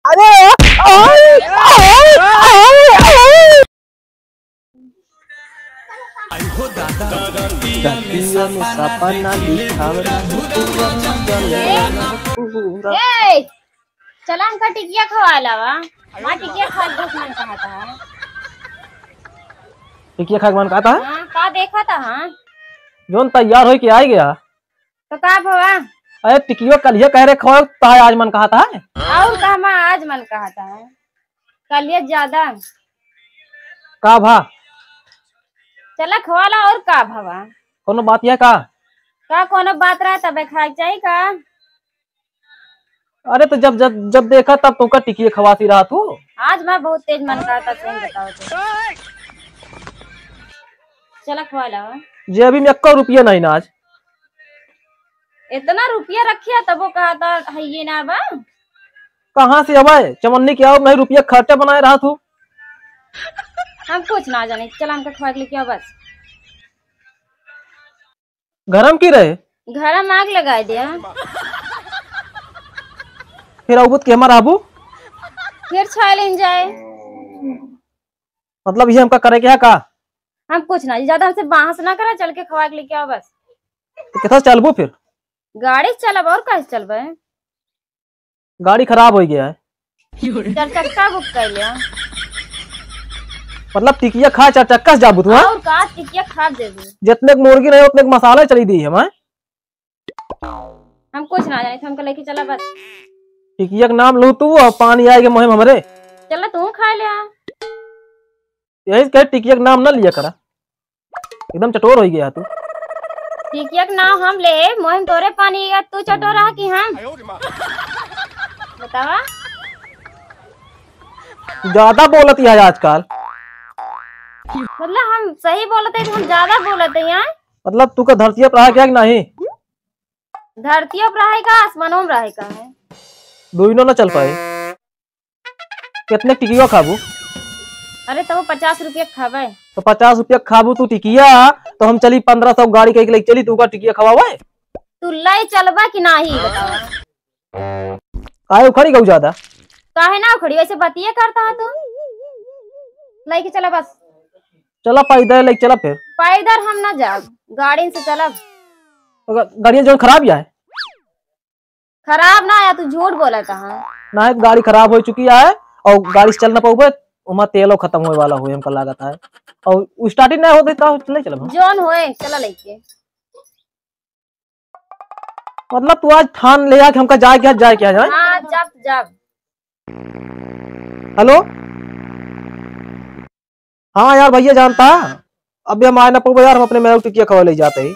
अरे सपना चला हमका टिकिया खवा लावा। माँ टिकिया खा भूख मन कहा था। टिकिया खा मन कहता है। हाँ का देखा था। हाँ जोन तैयार हो के आ गया तो का भवा। अरे टिकियो कल ये कह रहे खो तो आज मन कहा था। और का मैं आज मन कहा था। कल ये ज्यादा का भा चला खवाला और का भवा। कोनो बात यह का कोनो बात रहा तबे खाए चाहिए का। अरे तो जब जब जब देखा तब तुमका टिकिया खवासी रहा तू। आज मैं बहुत तेज मन कहा था। सही बताओ तो चला खवाला। जे अभी में 1 रुपया नहीं ना आज। इतना रुपया रखिया तब वो कहा था है ये ना बा। कहाँ से अब चमन्नी के आओ नहीं रुपया खर्चा बनाए रहा तू। हम कुछ ना जाने चला हमका खवा के लेके आओ बस। गरम की रहे घर में आग लगा दिया। फिर अबूत के हमारा आबू फिर छाल जाए। मतलब ये हमका करे क्या का। हम कुछ ना ज्यादा हमसे बहस ना करा। चल के खवा के लेके आओ बस। तो कितना चलबू फिर गाड़ी से चलब और कैसे चलबे। गाड़ी खराब हो गया है। चल चक्का बुक कर लिया। मतलब टिकिया खा 4 चक्का से जाबू तू। और का टिकिया खा दे दू। जितने मुर्गी नहीं उतने मसाला चली दी है। हम कुछ ना जाने हमको लेके चला बस। टिकिया का नाम लू तू और पानी आएगा मुहिम हमरे। चला तू खा लिया। यही कहे टिकिया का नाम न लिया करा। एकदम चटोर हो गया तू। टिकिया का नाम हम ले मुहिम तोरे पानी तू चटोर रहा कि हम बतावा। ज्यादा बोलती है आजकल। मतलब हम सही बोलते तो हम ज्यादा बोलते हैं। मतलब तू का धरती पर रहा क्या कि नहीं। धरती पर रहेगा आसमानों में रहेगा है। दोनों ना चल पाए। कितने टिकिया खाबू। अरे तो 50 रुपया खावे। तो 50 रुपया खाबू तू टिकिया तो हम चली 1500 गाड़ी के लेके चली तू का टिकिया खवावे। तू लाई चलबा कि नहीं बतावा। काहे उखड़ी गऊ ज्यादा। काहे ना उखड़ी वैसे बतिये करता है तू। लेके चला बस। चला पैदल लेके चला फिर। पैदल हम ना जाब गाड़ी से चलब। गाड़ी जो खराब है। खराब ना आया तू झूठ बोला कहा। ना गाड़ी खराब हो चुकी है और गाड़ी से चल ना पाऊबे। उमा तेलो खत्म होए वाला हुए हमका लागत है। और स्टार्टिंग ना होते तो नहीं चला जोन होए चला लेके। मतलब तू आज ठान ले कि हमका जाए क्या जाए। हाँ जब हेलो हाँ यार भैया जानता अभी हम आए ना पाऊबे यार। हम अपने मेरे टिकिया खवा ले जाते ही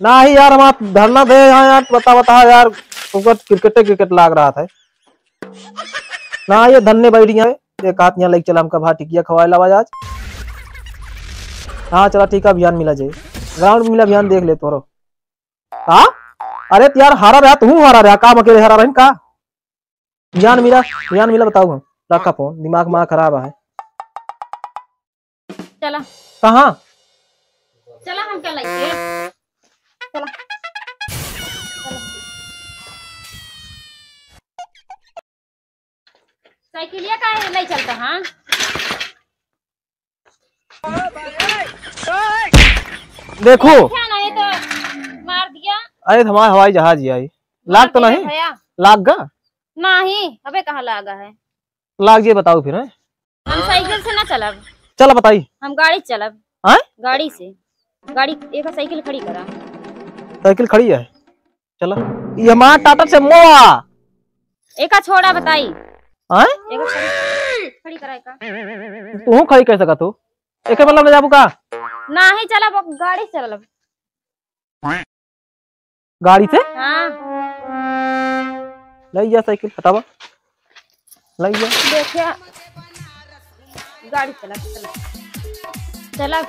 ना ही यार। हम आप धरना दे यहाँ यार। बता यार तुमको क्रिकेट लाग रहा था ना। ये धन्य बैठी है एक हाथ यहाँ लेके चला हमका भा टिकिया खवाए लावा आज। हाँ चला ठीक है अभियान मिला जाए। ग्राउंड मिला अभियान देख ले तोरो। हाँ अरे यार हारा रहा तू हारा रहा काम अकेले हारा रही का। अभियान मिला बताऊ हम रखा फोन दिमाग माँ खराब है। चला कहाँ चला हम क्या लेके चला। साइकिलिया का नहीं चलता। हाँ देखो क्या नहीं तो मार दिया। अरे हमारा हवाई जहाज ही आई। लाग तो नहीं लाग गा नहीं अबे कहाँ लागा है। लाग जे बताओ फिर। हम साइकिल से ना चलब। चला बताई हम गाड़ी से चलब। गाड़ी से गाड़ी एक साइकिल खड़ी करा। साइकिल खड़ी है चला। ये हमारा टाटा से मोआ एक छोड़ा बताई। एक खड़ी कराए का तू खड़ी कर सका तू। एक मतलब ले जाबू का नहीं चला गाड़ी से चलब। गाड़ी से हाँ ले जा साइकिल हटावा ले जा। देखिए गाड़ी चला चला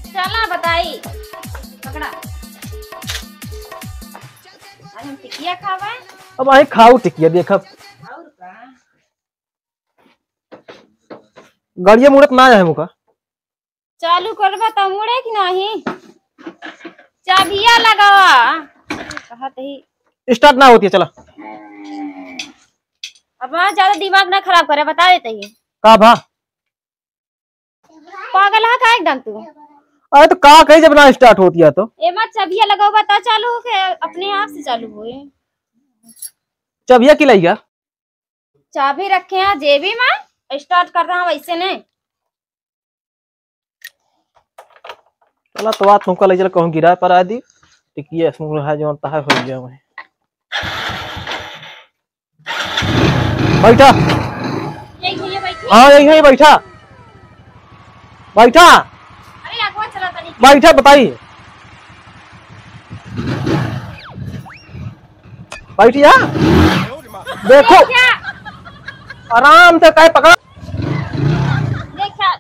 चला बताई पकड़ा। आज हम टिकिया खावे। अब आई खाऊ टिकिया देखब। और का गाड़िया मुड़त ना है मुका। चालू करबा तो मुड़े कि नहीं। चाबिया लगावा कहत ही स्टार्ट ना होती है चला। अब वहाँ ज्यादा दिमाग ना खराब करे, बता देते ही। का भा? पागल है का एकदम तू? अरे तो का कही जब ना स्टार्ट होती है तो एमा चाबिया लगाओ, बता चालू हो के अपने आप से चालू हुए। चाबिया की लाइया? चाबी रखे हैं जेबी में, स्टार्ट कर रहा हूँ वैसे नहीं। चला तो बात तुमका ले चल कहूँ गिरा पर आदि टिकिया इसमें है जो है हो गया मैं। बैठा। यही भैया बैठी। हाँ यही बैठा बैठा अरे आगवा चला तनी। बैठा बताइए। बैठिया देखो क्या? आराम से कहे पकड़ा। देखा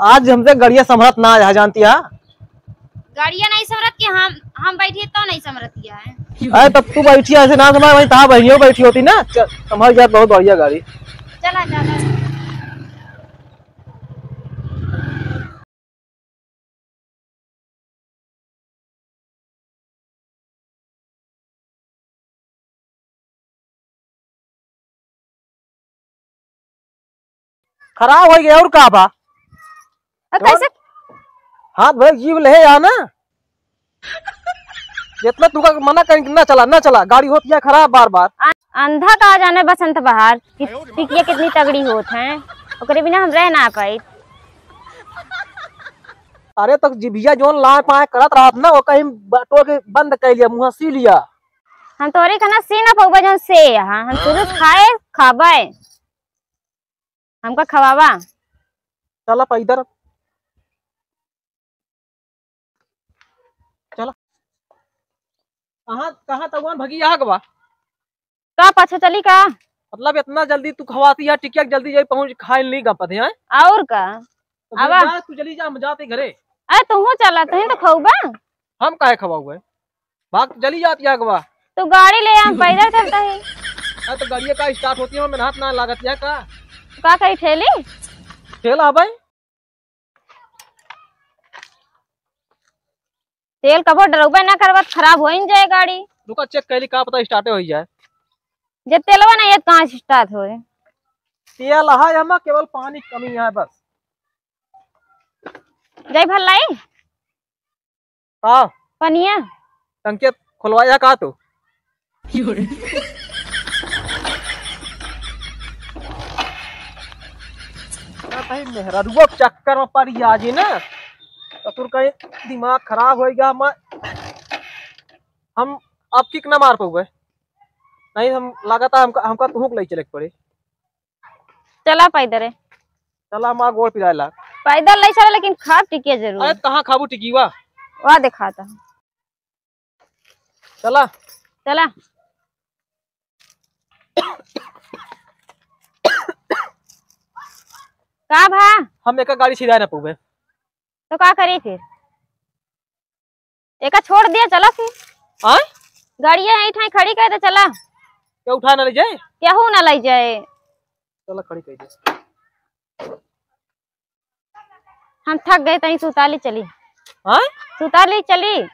आज हमसे गड़िया संभरत ना है जानती है। गाड़िया नहीं समरत कि हम बैठिए तो नहीं समरत किया है। अरे तब तू बैठी ऐसे ना समझ वही तहाँ बहनियों बैठी होती ना संभल जात बहुत बढ़िया गाड़ी। चला चला। खराब हो गया और का बा? कैसे? हाथ भर जीव ले या ना जितना तू का मना करें ना चला गाड़ी होती है खराब बार बार। अंधा का जाने बसंत बहार टिकिया कितनी तगड़ी होत है, ओकरे बिना हम रह ना पाई। अरे तो जिभिया जोन ला पाए करत रहत ना वो कहीं बटो के बंद कर लिया मुंह सी लिया। हम तोरे खाना सी ना पौबा जौन से यहाँ हम शुरू खाए खाबे हमका खवावा। चला पा इधर चला। कहाँ तक भगी यहाँ का बा? का पाछा चली का? मतलब इतना जल्दी तू खवाती है टिकिया जल्दी जाई पहुंच खाए नहीं गपत है और का? तो जा तू जल्दी जा हम जाते घरे। अरे तू चला तही तो खौबा। हम काहे खवाऊ है भाग जल्दी जाती है गवा। तू गाड़ी ले हम पैदल चलता है। अरे तो गाड़िया का स्टार्ट होती है मेरे हाथ ना लागत है का कही ठेली ठेला है भाई। तेल कबो डरबे ना करबत खराब हो ही जाए गाड़ी। रुका चेक कैली का पता स्टार्ट हो जाए। जब तेलवा नहीं है कहाँ स्टार्ट हो? तेल है हम केवल पानी कमी है बस। जय भलाई हाँ पनिया टंकी खुलवाया का तो भाई मेहरुआ चक्कर में पड़ी आज ना तो तुर कहीं दिमाग खराब हो गया। हम अब किक ना मार पाऊंगे नहीं हम लगातार हमका तुहक ले चले पड़े। चला पैदल चला माँ गोड़ पिराला पैदल नहीं चला लेकिन खाब टिकिया जरूर। अरे कहाँ खाबू टिकीवा वह दिखाता चला चला। का भा हम एक गाड़ी सीधा ना पाऊंगे तो का करी फिर? एक छोड़ दिया चला फिर। आए गाड़िया यहीं खड़ी कर दे चला। क्या उठा ना ले जाए केहू ना ले जाए। चला खड़ी कर दे। हम थक गए तहीं सुताली चली। आए सुताली चली।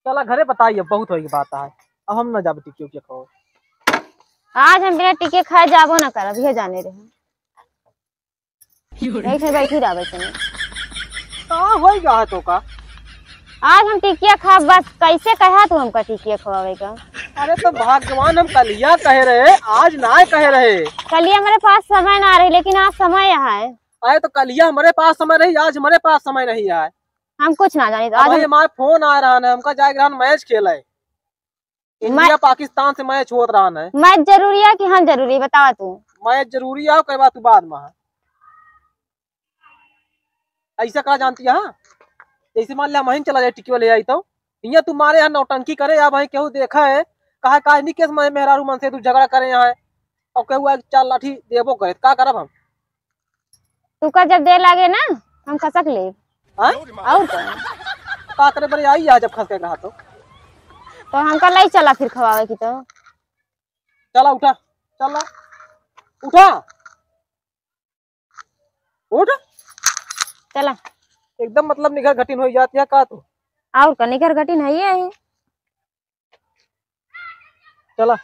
चला घरे बताइए बहुत हो बात है अब हम ना जाब टिकियो के खाओ। आज हम बिना टिके खाए जाबो ना कर अभी जाने रहे बैठी रहा कहाँ हो गया है तो का? आज हम टिकिया खा बस कैसे कहा तू हमका टिकिया खवावे का? अरे तो भगवान हम कलिया कह रहे आज ना कह रहे। कलिया मेरे पास समय ना रही लेकिन आज समय यहाँ है। अरे तो कलिया हमारे पास समय रही आज हमारे पास समय नहीं है। हम कुछ ना जाने। आज हमारे फोन आ रहा है हमका जाएगा मैच खेला है इंडिया पाकिस्तान से मैच हो रहा है। मैच जरूरी है कि हम जरूरी बतावा तू? मैच जरूरी है कई बात तू बाद में ऐसा कहा जानती है। जैसे मान लिया वहीं चला जाए टिकियो ले आई तो यहाँ तुम्हारे यहाँ नौटंकी करे या भाई केहू देखा है कहा का नहीं केस में मेहरारू मन से तू झगड़ा करे यहाँ है और कहू चाल लाठी देबो करे का करब हम? तू का जब दे लागे ना हम खसक ले और का करे बड़े आई जब खस के रहा तो हमका लाई चला फिर खवावे की। तो चला उठा चला उठा उठ चला एकदम मतलब निगर घटिन हो जाती है का तू? और का निगर घटिन है ये। चला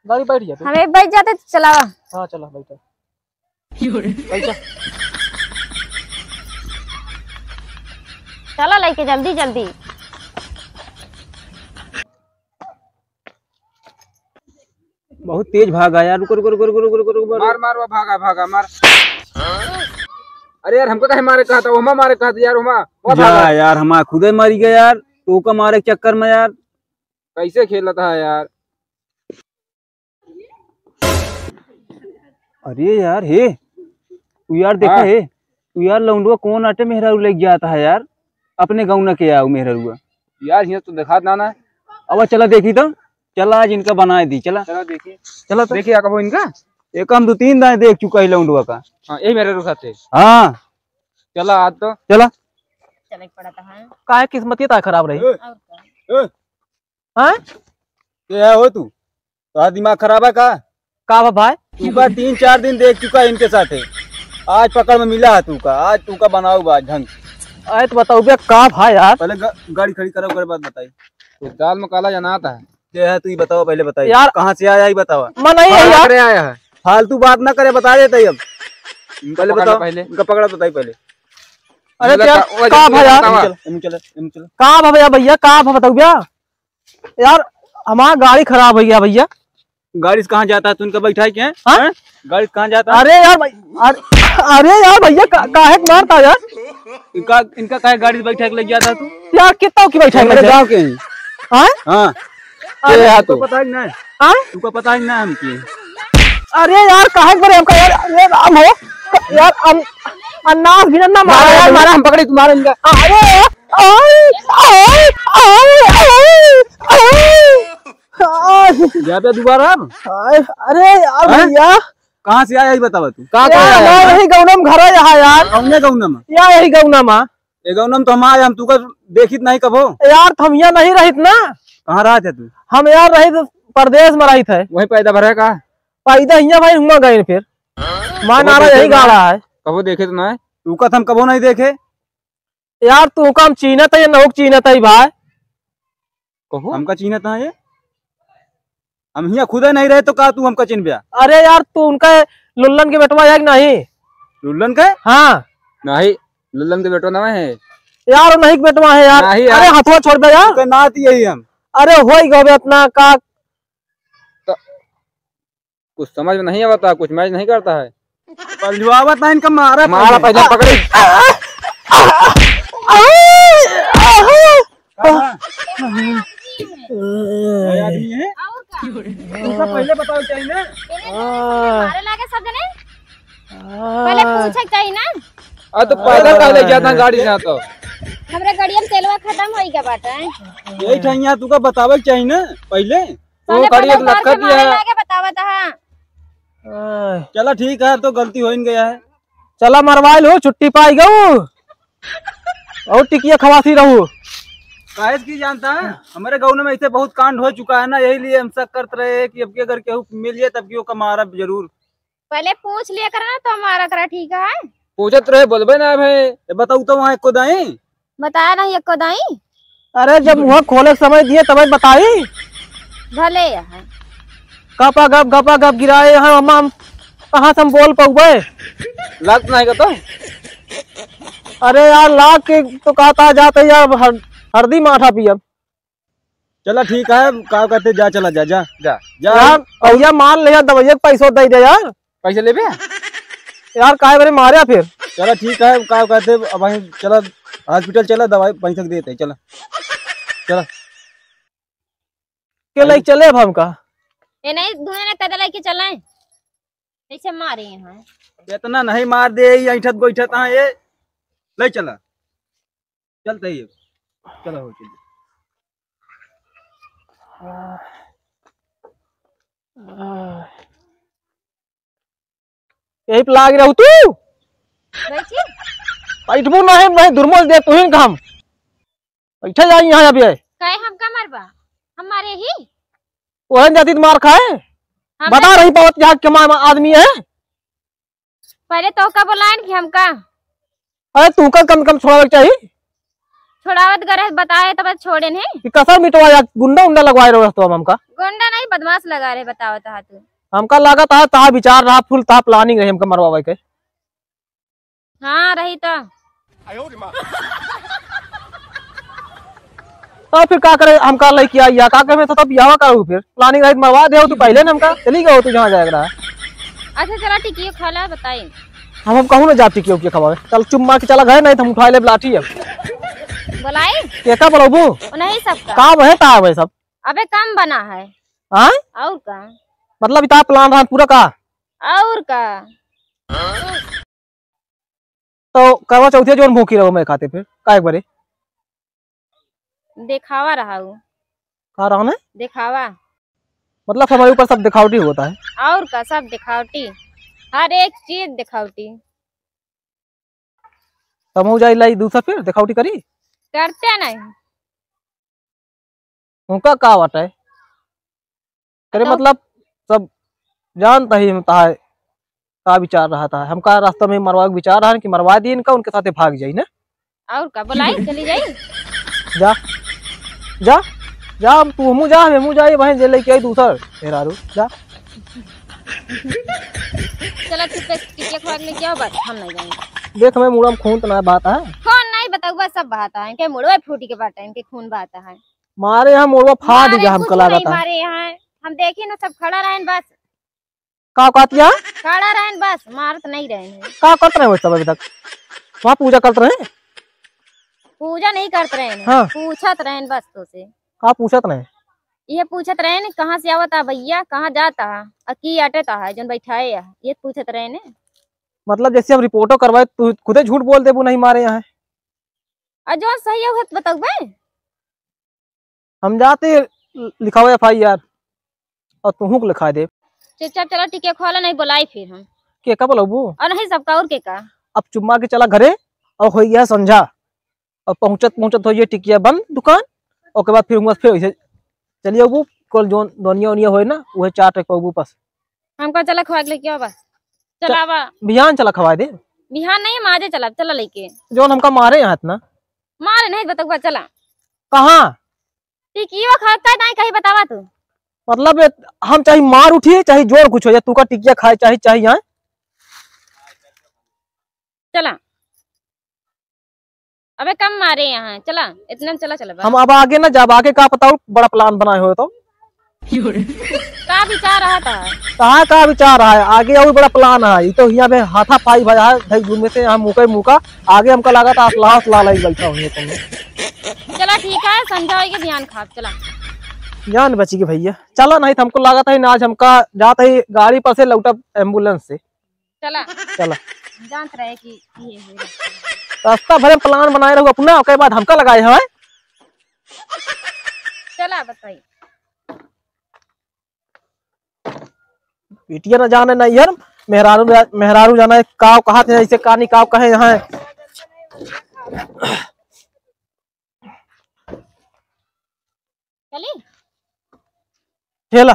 गाड़ी बैठ जा तू। हमें बैठ जाते तो चलावा। हाँ चला बैठा। चला लेके जल्दी जल्दी। बहुत तेज भागा यार। रुको रुको रुको रुको रुको रुको रुको। मार मार वो भागा भागा मार। अरे यार हमको तो मारे कहा था, उमा मारे कहा था यार, उमा वो जा भागा। यार हमारा खुद ही मरी गया यार, तू का मारे के चक्कर में यार। कैसे खेला था यार। अरे यार हे तू यार देखा हाँ। है तू यार लौंडुआ कौन आटे मेहरारू लेके गया था यार, अपने गाँव न के आया मेहरारूआ यार ये तो दिखा ना ना। अब चला देखी तो, चला आज इनका बनाए दी। चला चलो देखिए, चला तो देखिए आका वो इनका। एक हम 2-3 दाएं देख चुका है लौंडुआ का। हाँ यही मेरे रुखा थे। हाँ चला आज तो चला। चले पड़ा था। काहे किस्मत ता खराब रही। और क्या? हाँ क्या हो तू, तो दिमाग खराब है का भाई। तू का 3-4 दिन देख चुका है इनके साथ है। आज पकड़ में मिला है तू का, आज तू का बनाओ बात ढंग। अरे तो बताओ बे का भाई यार। पहले गाड़ी खड़ी करो, कर बात बताई तो दाल में काला जाना आता है क्या है, तू ही बताओ पहले बताइए यार। कहाँ से आया ही बताओ। मैं नहीं है यार। करे आया है। फालतू बात ना करे, बता देते अब पहले पकड़ना बताओ। पहले। इनका पकड़ा बताई पहले। अरे तो यार का भाई यार। चल का भैया भैया का बताओ भैया यार, हमारा गाड़ी खराब हो गया भैया। गाड़ी से कहाँ जाता है तू, इनका बैठा है क्या है? हाँ? हैं? गाड़ी से कहाँ जाता है? अरे यार अरे यार भैया काहे मारता यार। इनका काहे गाड़ी से बैठा के ले गया था तू? यार कितना की बैठा मेरे गाँव के हैं। हाँ हाँ अरे यार तू पता ही ना, हाँ? तुमको पता ही ना हम की। अरे यार काहे बड़े हमका यार, ये नाम हो यार अन्नास भी ना मारा यार, मारा हम पकड़े तुम्हारे इनका। अरे जाते दोबारा अब। अरे यार भैया कहाँ से आया ही बतावा तू। यार यही गौनम घर है यहाँ यार। हमने गौनम यार यही गौनम ये गौनम तो हम आए, हम तू का देखित नहीं कबो। यार हम यहाँ नहीं रहित ना। कहाँ रहा थे तू? हम यार रहित परदेश में रहित है। वही पैदा भरा का पैदा यहाँ भाई हुआ गए फिर मां नारा यही गाड़ा है। कबो देखे तो ना है। तू का हम कबो नहीं देखे यार तू का हम चीनत है या नहुक चीनत है भाई। कहो हमका चीनत है ये, हम यहाँ खुद नहीं रहे तो का तू हमका चिन्ह बिया। अरे यार तू उनका लुल्लन के बेटवा है कि नहीं। लुल्लन का हाँ नहीं, लल्लन के बेटो ना है यार नहीं के बेटवा है यार। नहीं यार। अरे हथवा छोड़ दे यार। का नात यही हम। अरे हो ही गए अपना का। कुछ समझ में नहीं आता, कुछ मैच नहीं करता है। पलवावत ना इनका मारा मारा पहले पकड़े। आदमी है तुमका पहले बताओ चाहिए ना। मारे लागे सब जने। पहले पूछे चाहिए ना। अब तो पैदल का ले जाता गाड़ी से तो। हमरे गाड़िया में तेलवा खत्म होई के बाटे। यही चाहिए तू का बतावे के चाहिए ना पहले। वो गाड़ी एक लखत दिया है। लागे बतावत हां। चला ठीक है, तो गलती हो ही गया है। चला मरवाइल हो, छुट्टी पाई गऊ और टिकिया खवासी रहू। काहे की जानता है हमारे गाँव में ऐसे बहुत कांड हो चुका है ना, यही लिए हम शक करते रहे कि अब अगर केहू मिल जाए तब क्यों कमारा जरूर। पहले पूछ लिया करना तो हमारा करा ठीक है। पूछत रहे बोलबे ना भाई। बताऊ तो वहाँ को दाई बताया नहीं एको दाई। अरे जब मुँह खोले के समय दिए तब बताई। भले है गपा गप गिराए यहाँ हम कहाँ से हम बोल पाऊबे। लाग नहीं का तो। अरे यार लाग के तो कहता जाते यार हरदी माठा पियब। चला ठीक है, का कहते जा चला जा जा जा जा यार भैया मान ले यार, दवाइया के पैसों दे दे यार। पैसे ले बे। यार काहे बरे मारे फिर। चला ठीक है, का कहते अब वहीं चला हॉस्पिटल चला, दवाई पैसा देते चला चला के ले चले अब हमका। ये नहीं धुएं ने कदल के चले ऐसे मारे हैं। इतना नहीं मार दे ऐठत बैठत हाँ ये ले चला चलते ही चला हो चलिए। यही पे लाग रहू तू बैठी बैठबू नहीं मैं दुर्मल दे तू ही काम बैठे जाई यहाँ अभी। कहे हम का मरबा हम मारे ही वह जाती मार खाए बता रही पावत यहाँ के आदमी है। पहले तो का बोलाएं कि हम का। अरे तू का कम कम छोड़ा चाहिए। छोड़ावत करे बताए तब छोड़े नहीं। कि कसर मिटवा या गुंडा उंडा लगवाए रहो तो हमका गुंडा नहीं बदमाश लगा रहे बताओ तू। हमका लगा था ता विचार रहा फुल ता प्लानिंग रही हमका मरवावे के। हाँ रही तो फिर का करे हमका लड़की आई या का करे तो तब यहाँ करूँ फिर प्लानिंग रही मरवा दे तू पहले ना हमका चली गयो तू जहाँ जाएगा। अच्छा चला टिकिया खाला बताई। हम कहूँ ना जाती क्यों खवावे चल चुप मार के चला गए नहीं तो हम उठा ले लाठी अब बुलाई क्या बोलबू नहीं सबका काम है ता है सब। अबे कम बना है हाँ और का मतलब इतना प्लान रहा पूरा का और का तो करवा चौथी जो भूखी रहो मैं खाते फिर का एक बारे दिखावा रहा हूँ खा रहा ना दिखावा मतलब हमारे ऊपर सब दिखावटी होता है और का सब दिखावटी हर एक चीज दिखावटी तब हो जाए लाई दूसरा फिर दिखावटी करी करते नहीं उनका का वाटा है करे तो- मतलब सब जानता ही होता है का विचार रहा था हमका रास्ता में मरवा के विचार रहा कि मरवा दी इनका उनके साथ भाग जाई ना। और का बुलाई चली जाई जा जा जा तू हमू जा हमू जाए वहीं जे लेके आई दूसर हेरारू जा चला तू पे टिकिया खवा ले क्या बात हम नहीं जाएंगे। देख मैं मुड़म खून तो ना बात है कौन नहीं बताऊँ सब बहाता है इनके मुड़वे फूटी के बात है इनके खून बहाता है। मारे हम मुड़वा फाड़ मारे दिया हमको कुछ लगा नहीं था मारे यहाँ हम देखे ना सब खड़ा रहें बस का कहतिया खड़ा रहें बस मारत नहीं रहे हैं। का करते रहे सब अभी तक वहाँ पूजा करते रहे पूजा नहीं करते रहे हैं हाँ। पूछत रहें बस तो से का पूछत नहीं ये पूछत रहे ने कहाँ से आवता भैया कहाँ जाता है अकी अटता है जन बैठाए है ये पूछत रहे ने। मतलब जैसे हम रिपोर्टो करवाए तू खुदे झूठ बोल दे वो नहीं मारे यहाँ और जो सही है बताऊ भाई हम जाते लिखाओ FIR और तू लिखा दे चुपचाप चला टिके खोला नहीं बुलाई फिर हम के का बोलो और नहीं सबका और के का अब चुम्मा के चला घरे और हो गया संझा और पहुंचत पहुंचत हो टिकिया बंद दुकान और के बाद फिर ऐसे चलिए वो कल जो दोनिया उनिया होए ना वह 4 टक पबू बस हमको चला खवा ले क्या बस चलावा बिहान चला खवा दे बिहान नहीं माजे चला चला लेके जो हमका मारे यहाँ इतना मारे नहीं बताऊ चला कहाँ टिकिया खाता नहीं कहीं बतावा तू मतलब हम चाहे मार उठिए चाहे जोर कुछ हो जाए तू का टिकिया खाए चाहे यहाँ चला अबे कम मारे यहाँ चला इतना चला चला हम अब आगे ना जब आगे का बताओ बड़ा प्लान बनाए हो तो का विचार रहा था कहाँ का विचार रहा है आगे और बड़ा प्लान है ये तो यहाँ पे हाथा पाई भजा है में से हम मुका आगे हमका लगा था असला बैठा हुई तुमने। चला ठीक है समझाओ के ध्यान खा चला जान बची के भैया चला नहीं तो हमको लगा था आज हमका जाता ही गाड़ी पर से लौटा एम्बुलेंस से चला चला जानत रहे कि ये हो रास्ता भरे प्लान बनाए रहो अपना उसके बाद हमका लगाए है चला बताई बेटिया न जाने नहीं यार मेहरारू जाना है काव कहा थे ऐसे कानी काव कहे यहाँ चली ठेला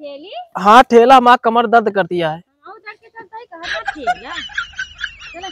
खेली हाँ ठेला माँ कमर दर्द कर दिया है आओ जाके चलता है कहाँ था खेल चला